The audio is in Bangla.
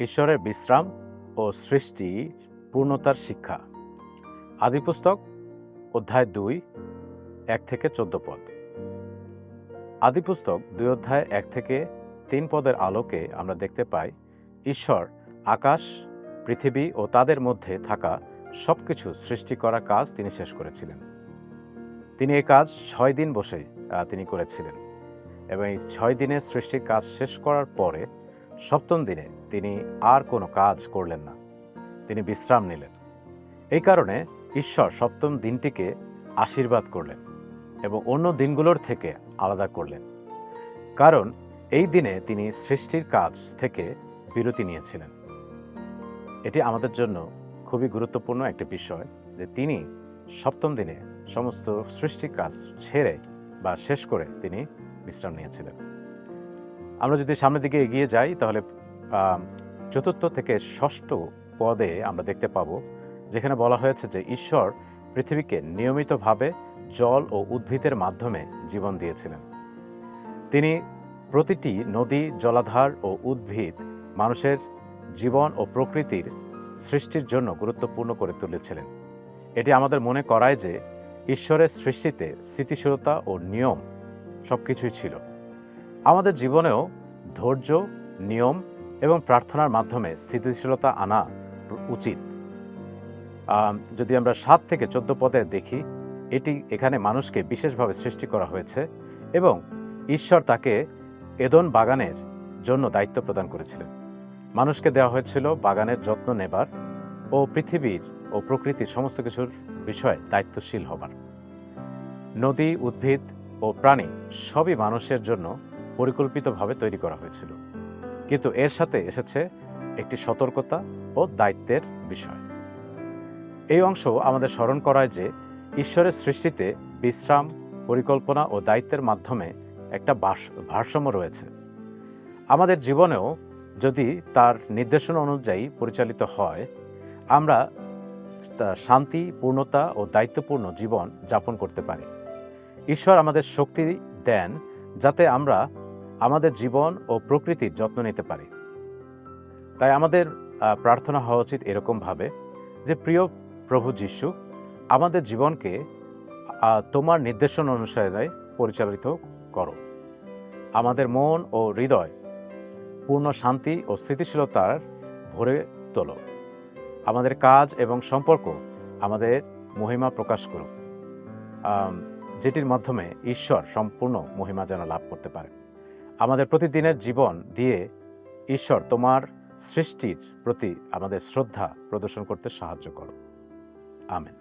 ঈশ্বরের বিশ্রাম ও সৃষ্টি পূর্ণতার শিক্ষা। আদিপুস্তক অধ্যায় 2 1 থেকে 14 পদ। আদিপুস্তক 2 অধ্যায় 1 থেকে 3 পদের আলোকে আমরা দেখতে পাই ঈশ্বর আকাশ, পৃথিবী ও তাদের মধ্যে থাকা সবকিছু সৃষ্টি করার কাজ তিনি শেষ করেছিলেন। তিনি এই কাজ 6 দিন বসে তিনি করেছিলেন এবং এই 6 দিনে সৃষ্টির কাজ শেষ করার পরে 7ম দিনে তিনি আর কোনো কাজ করলেন না, তিনি বিশ্রাম নিলেন। এই কারণে ঈশ্বর 7ম দিনটিকে আশীর্বাদ করলেন এবং অন্য দিনগুলোর থেকে আলাদা করলেন, কারণ এই দিনে তিনি সৃষ্টির কাজ থেকে বিরতি নিয়েছিলেন। এটি আমাদের জন্য খুবই গুরুত্বপূর্ণ একটি বিষয় যে তিনি 7ম দিনে সমস্ত সৃষ্টির কাজ ছেড়ে বা শেষ করে তিনি বিশ্রাম নিয়েছিলেন। আমরা যদি সামনের দিকে এগিয়ে যাই তাহলে 4র্থ থেকে 6ষ্ঠ পদে আমরা দেখতে পাবো যেখানে বলা হয়েছে যে ঈশ্বর পৃথিবীকে নিয়মিতভাবে জল ও উদ্ভিদের মাধ্যমে জীবন দিয়েছিলেন। তিনি প্রতিটি নদী, জলাধার ও উদ্ভিদ মানুষের জীবন ও প্রকৃতির সৃষ্টির জন্য গুরুত্বপূর্ণ করে তুলেছিলেন। এটি আমাদের মনে করায় যে ঈশ্বরের সৃষ্টিতে স্থিতিশীলতা ও নিয়ম সবকিছুই ছিল। আমাদের জীবনেও ধৈর্য, নিয়ম এবং প্রার্থনার মাধ্যমে স্থিতিশীলতা আনা উচিত। যদি আমরা 7 থেকে 14 পদে দেখি, এখানে মানুষকে বিশেষভাবে সৃষ্টি করা হয়েছে এবং ঈশ্বর তাকে এদন বাগানের জন্য দায়িত্ব প্রদান করেছিলেন। মানুষকে দেওয়া হয়েছিল বাগানের যত্ন নেবার ও পৃথিবীর ও প্রকৃতির সমস্ত কিছুর বিষয়ে দায়িত্বশীল হবার। নদী, উদ্ভিদ ও প্রাণী সবই মানুষের জন্য পরিকল্পিতভাবে তৈরি করা হয়েছিল, কিন্তু এর সাথে এসেছে একটি সতর্কতা ও দায়িত্বের বিষয়। এই অংশ আমাদের স্মরণ করায় যে ঈশ্বরের সৃষ্টিতে বিশ্রাম, পরিকল্পনা ও দায়িত্বের মাধ্যমে একটা ভারসাম্য রয়েছে। আমাদের জীবনেও যদি তার নির্দেশনা অনুযায়ী পরিচালিত হয়, আমরা শান্তি, পূর্ণতা ও দায়িত্বপূর্ণ জীবন যাপন করতে পারি। ঈশ্বর আমাদের শক্তি দেন যাতে আমরা আমাদের জীবন ও প্রকৃতির যত্ন নিতে পারি। তাই আমাদের প্রার্থনা হওয়া উচিত এরকমভাবে যে, প্রিয় প্রভু যীশু, আমাদের জীবনকে তোমার নির্দেশনা অনুসারে পরিচালিত করো। আমাদের মন ও হৃদয় পূর্ণ শান্তি ও স্থিতিশীলতার ভরে তোলো। আমাদের কাজ এবং সম্পর্ক আমাদের মহিমা প্রকাশ করুক, যেটির মাধ্যমে ঈশ্বর সম্পূর্ণ মহিমা যেন লাভ করতে পারে। আমাদের প্রতিদিনের জীবন দিয়ে ঈশ্বর তোমার সৃষ্টির প্রতি আমাদের শ্রদ্ধা প্রদর্শন করতে সাহায্য করো। আমেন।